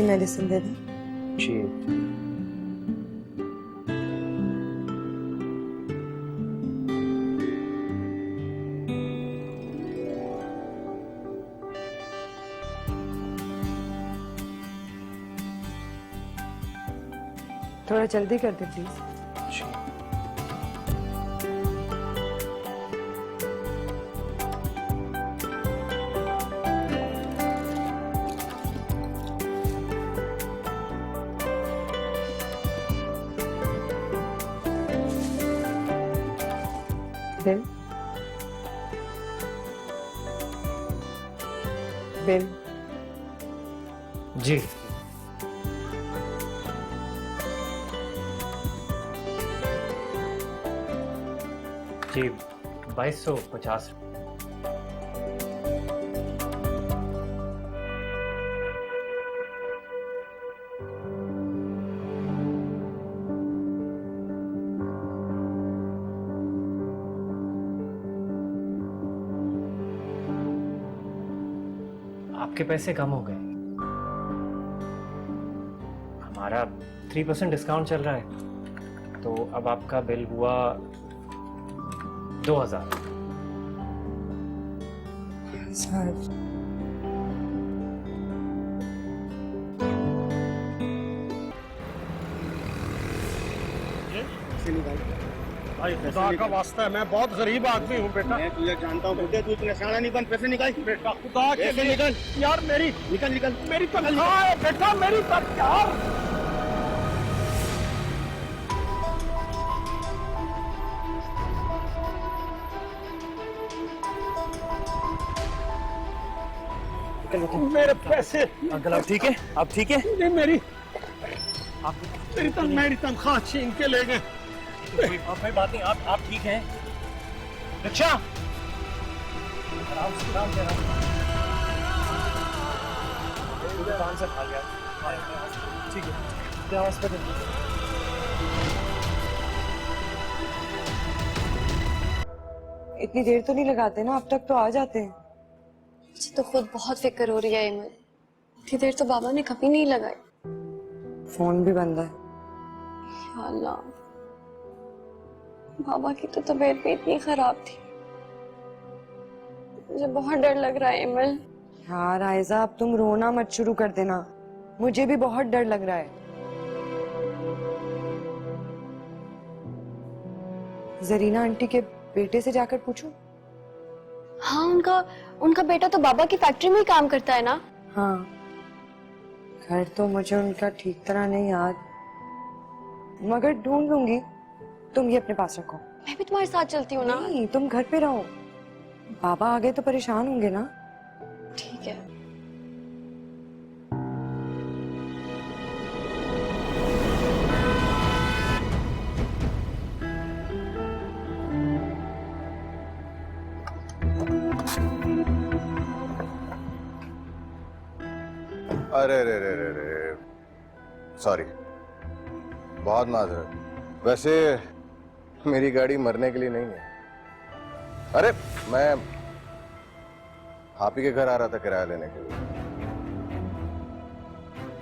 ये मेडिसिन दे दें। जी थोड़ा जल्दी कर दे प्लीज। जी बिल बिल जी जी 2250। आपके पैसे कम हो गए। हमारा 3% डिस्काउंट चल रहा है, तो अब आपका बिल हुआ 2000। सर भाई खुदा का वास्ता है, मैं बहुत गरीब आदमी हूँ बेटा। मैं तुझे जानता हूँ बेटे, तू इतना शाना नहीं बन। पैसे निकाल बेटा खुदा के पैसे लिए निकाल यार, मेरी निकल निकल। मेरी तनख्वाह है बेटा, मेरी तनख्वाह। मेरे पैसे। अंकल आप ठीक है? आप ठीक है? नहीं, मेरी तनख्वाह छीन के ले गए। कोई बात नहीं, आप ठीक हैं? रिक्शा आराम से दुकान से खा लिया। ठीक है, हॉस्पिटल। इतनी देर तो नहीं लगाते ना, अब तक तो आ जाते हैं। मुझे तो खुद बहुत फिक्र हो रही है इमल। इतनी देर तो बाबा ने कभी नहीं लगाई। फोन भी बंद है। या अल्लाह, बाबा की तो तबीयत भी इतनी खराब थी। मुझे बहुत डर लग रहा है इमल। यार आयजा, अब तुम रोना मत शुरू कर देना, मुझे भी बहुत डर लग रहा है। जरीना आंटी के बेटे से जाकर पूछूं? हाँ, उनका बेटा तो बाबा की फैक्ट्री में ही काम करता है ना। हाँ, घर तो मुझे उनका ठीक तरह नहीं याद, मगर ढूंढ लूंगी। तुम ये अपने पास रखो। मैं भी तुम्हारे साथ चलती हूँ ना। नहीं, तुम घर पे रहो। बाबा आगे तो परेशान होंगे ना। ठीक है। अरे रे रे रे रे, सॉरी, बहुत माजरत। वैसे मेरी गाड़ी मरने के लिए नहीं है। अरे मैं आप ही के घर आ रहा था किराया लेने के लिए।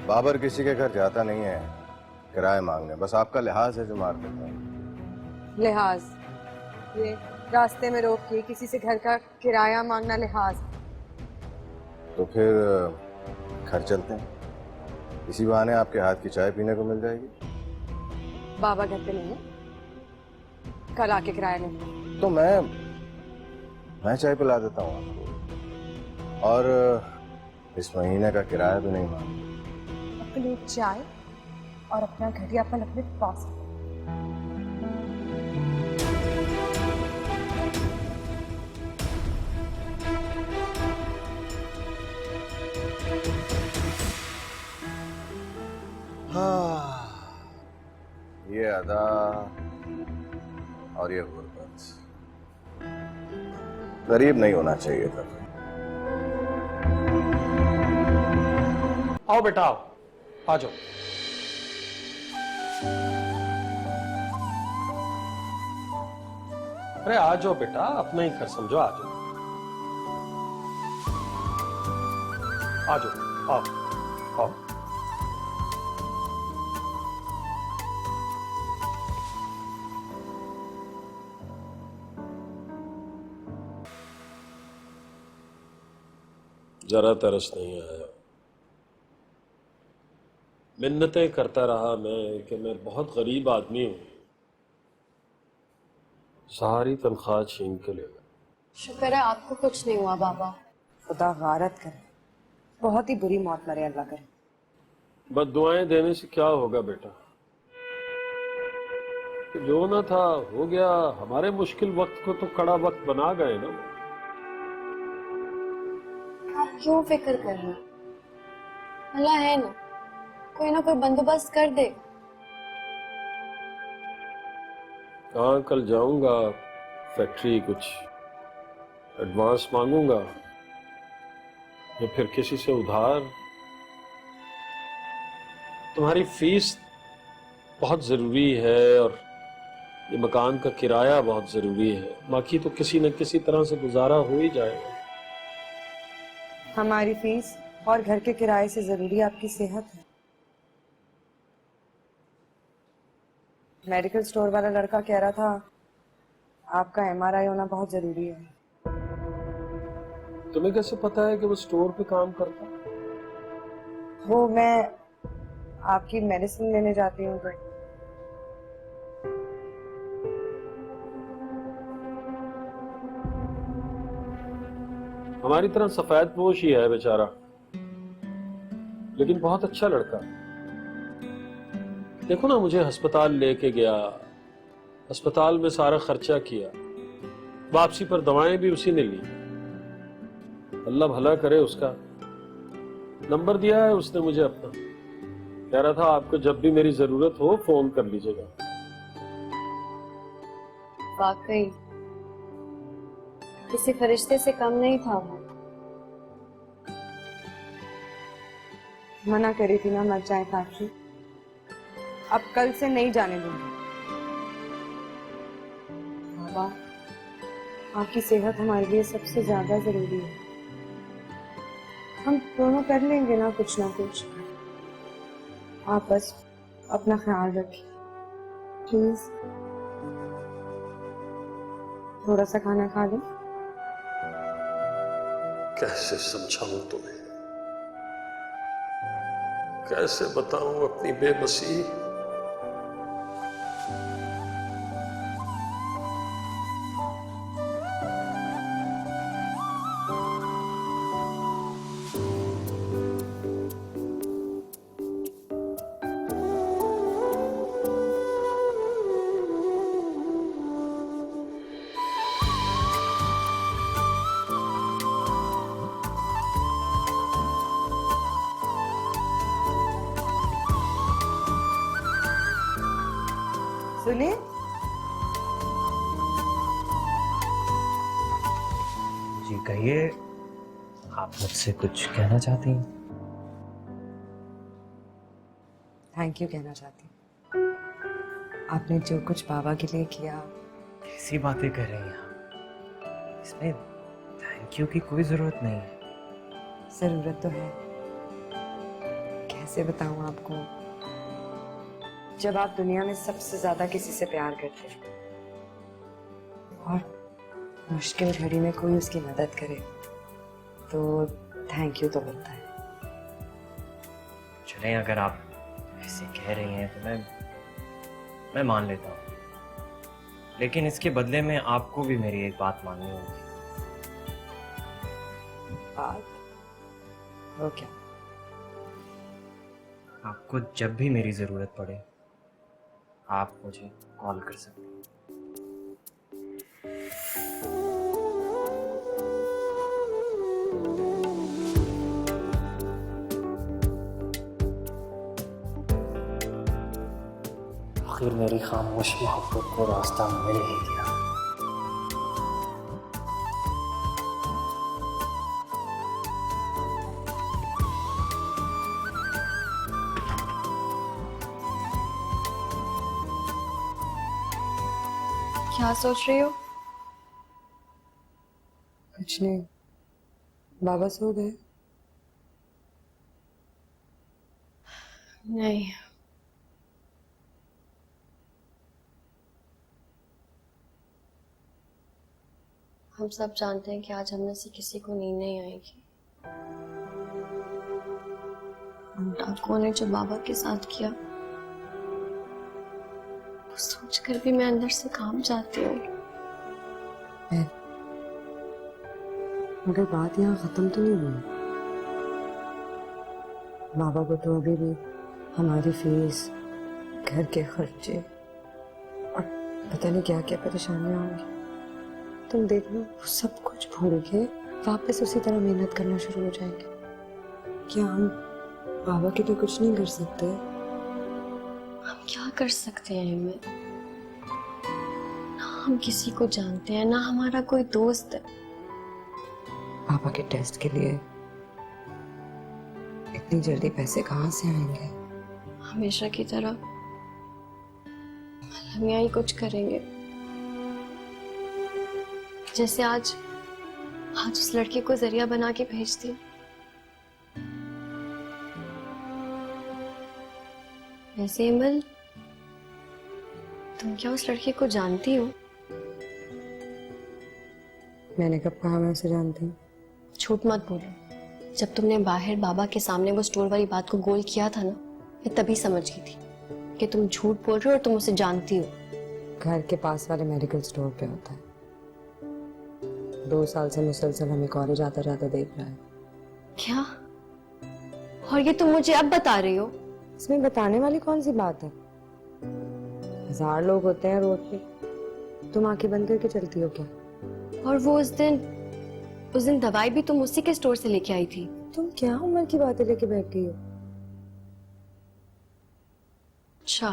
बाबर किसी के घर जाता नहीं है किराया मांगने, बस आपका लिहाज है जो मार देता है। लिहाज? ये रास्ते में रोक के किसी से घर का किराया मांगना लिहाज? तो फिर घर चलते हैं, इसी बहाने आपके हाथ की चाय पीने को मिल जाएगी। बाबा घर पे नहीं है, कल आके किराया लेंगे। तो मैं चाय पिला देता हूँ आपको, और इस महीने का किराया तो नहीं मांगा। अपने लिए चाय और अपना घटिया पल अपने पास। ये अदा और ये गुर्बत, गरीब नहीं होना चाहिए था। आओ बेटा, आओ, आ जाओ। अरे आ जाओ बेटा, अपना ही घर समझो, आ जाओ। आ जाओ, आओ आओ। जरा तरस नहीं आया। मिन्नतें करता रहा मैं कि मैं बहुत गरीब आदमी हूं, सारी तनख्वाह छीन के ले गया। शुक्र है आपको कुछ नहीं हुआ बाबा। खुदा गारत करे, बहुत ही बुरी मौत मरे, अल्लाह करे। बद्दुआएं देने से क्या होगा बेटा, कि जो ना था हो गया। हमारे मुश्किल वक्त को तो कड़ा वक्त बना गए ना। आप क्यों फिक्र कर रहे हैं? अल्लाह है ना, कोई ना कोई बंदोबस्त कर दे। कहाँ कल जाऊंगा फैक्ट्री, कुछ एडवांस मांगूंगा या फिर किसी से उधार। तुम्हारी फीस बहुत जरूरी है और ये मकान का किराया बहुत जरूरी है, बाकी तो किसी न किसी तरह से गुजारा हो ही जाएगा। हमारी फीस और घर के किराए से जरूरी आपकी सेहत है। मेडिकल स्टोर वाला लड़का कह रहा था आपका एमआरआई होना बहुत जरूरी है। तुम्हें कैसे पता है कि वो स्टोर पे काम करता? वो मैं आपकी मेडिसिन लेने जाती हूँ तो हमारी तरह सफेद पोश ही है बेचारा, लेकिन बहुत अच्छा लड़का। देखो ना, मुझे अस्पताल लेके गया, अस्पताल में सारा खर्चा किया, वापसी पर दवाएं भी उसी ने ली। अल्लाह भला करे उसका। नंबर दिया है उसने मुझे अपना, कह रहा था आपको जब भी मेरी जरूरत हो फोन कर लीजिएगा। वाकई किसी फरिश्ते से कम नहीं था वो। मना करी थी ना मर जाए फैक्ट्री, अब कल से नहीं जाने दूंगी। बाबा, आपकी सेहत हमारे लिए सबसे ज्यादा जरूरी है। हम दोनों कर लेंगे ना कुछ ना कुछ। आप बस अपना ख्याल रखिए प्लीज। थोड़ा सा खाना खा लें। कैसे समझाऊं तुम्हें, कैसे बताऊं अपनी बेबसी। सुनिए, जी कहिए, आप मुझसे कुछ कहना चाहती हैं? थैंक यू कहना चाहती हूँ। आपने जो कुछ बाबा के लिए किया। कैसी बातें कर रही हैं आप? इसमें थैंक यू की कोई जरूरत नहीं है। जरूरत तो है, कैसे बताऊं आपको। जब आप दुनिया में सबसे ज्यादा किसी से प्यार करते हैं और मुश्किल घड़ी में कोई उसकी मदद करे तो थैंक यू तो बनता है। चलें, अगर आप ऐसे कह रही हैं तो मैं मान लेता हूँ, लेकिन इसके बदले में आपको भी मेरी एक बात माननी होगी। बात? वो क्या? आपको जब भी मेरी जरूरत पड़े आप मुझे कॉल कर सकते हैं। आखिर मेरी खामोश मोहब्बत को रास्ता मिल ही गया। क्या सोच रही हो? कुछ नहीं, बाबा सो गए? नहीं, हम सब जानते हैं कि आज हम में से किसी को नींद नहीं आएगी। उन डाकुओं ने जो बाबा के साथ किया, वो सोचकर भी मैं अंदर से काम जाती हूँ। मगर बात यहाँ खत्म तो नहीं हुई। बाबा को तो अभी भी हमारी फीस, घर के खर्चे और पता नहीं क्या क्या परेशानियां होंगी। तुम देख लो, वो सब कुछ भूल के वापस उसी तरह मेहनत करना शुरू हो जाएंगे। क्या हम बाबा के लिए कुछ नहीं कर सकते? हम क्या कर सकते हैं हिम्मत? ना हम किसी को जानते हैं, ना हमारा कोई दोस्त है। पापा के टेस्ट के लिए इतनी जल्दी पैसे कहाँ से आएंगे? हमेशा की तरह हम यहाँ ही कुछ करेंगे। जैसे आज उस लड़के को जरिया बना के भेज दी। वैसे इमल, तुम क्या उस लड़के को जानती हो? मैंने कब कहा मैं उसे जानती हूँ? झूठ मत बोलो। जब तुमने बाहर बाबा के सामने वो स्टोर वाली बात को गोल किया था ना, मैं तभी समझ गई थी कि तुम झूठ बोल रहे हो और तुम उसे जानती हो। घर के पास वाले मेडिकल स्टोर पे होता है। 2 साल से मुसलसल हमें कॉलेज आता जाता देख रहा है। क्या? और ये तुम मुझे अब बता रही हो? इसमें बताने वाली कौन सी बात है? 1000 लोग होते हैं रोड पे, तुम आंखें बंद करके चलती हो क्या? और वो उस दिन दवाई भी तुम उसी के स्टोर से लेके आई थी। तुम क्या उम्र की बातें लेके बैठ गई हो? अच्छा,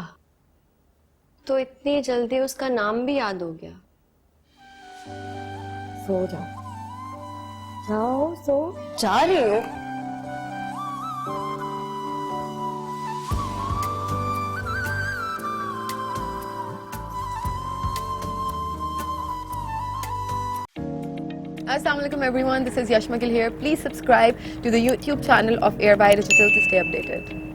तो इतनी जल्दी उसका नाम भी याद हो गया? सो जाओ, जाओ सो। जा रही हो? Assalamualaikum everyone, this is Yashma Gill here. Please subscribe to the YouTube channel of Airby Digital to stay updated.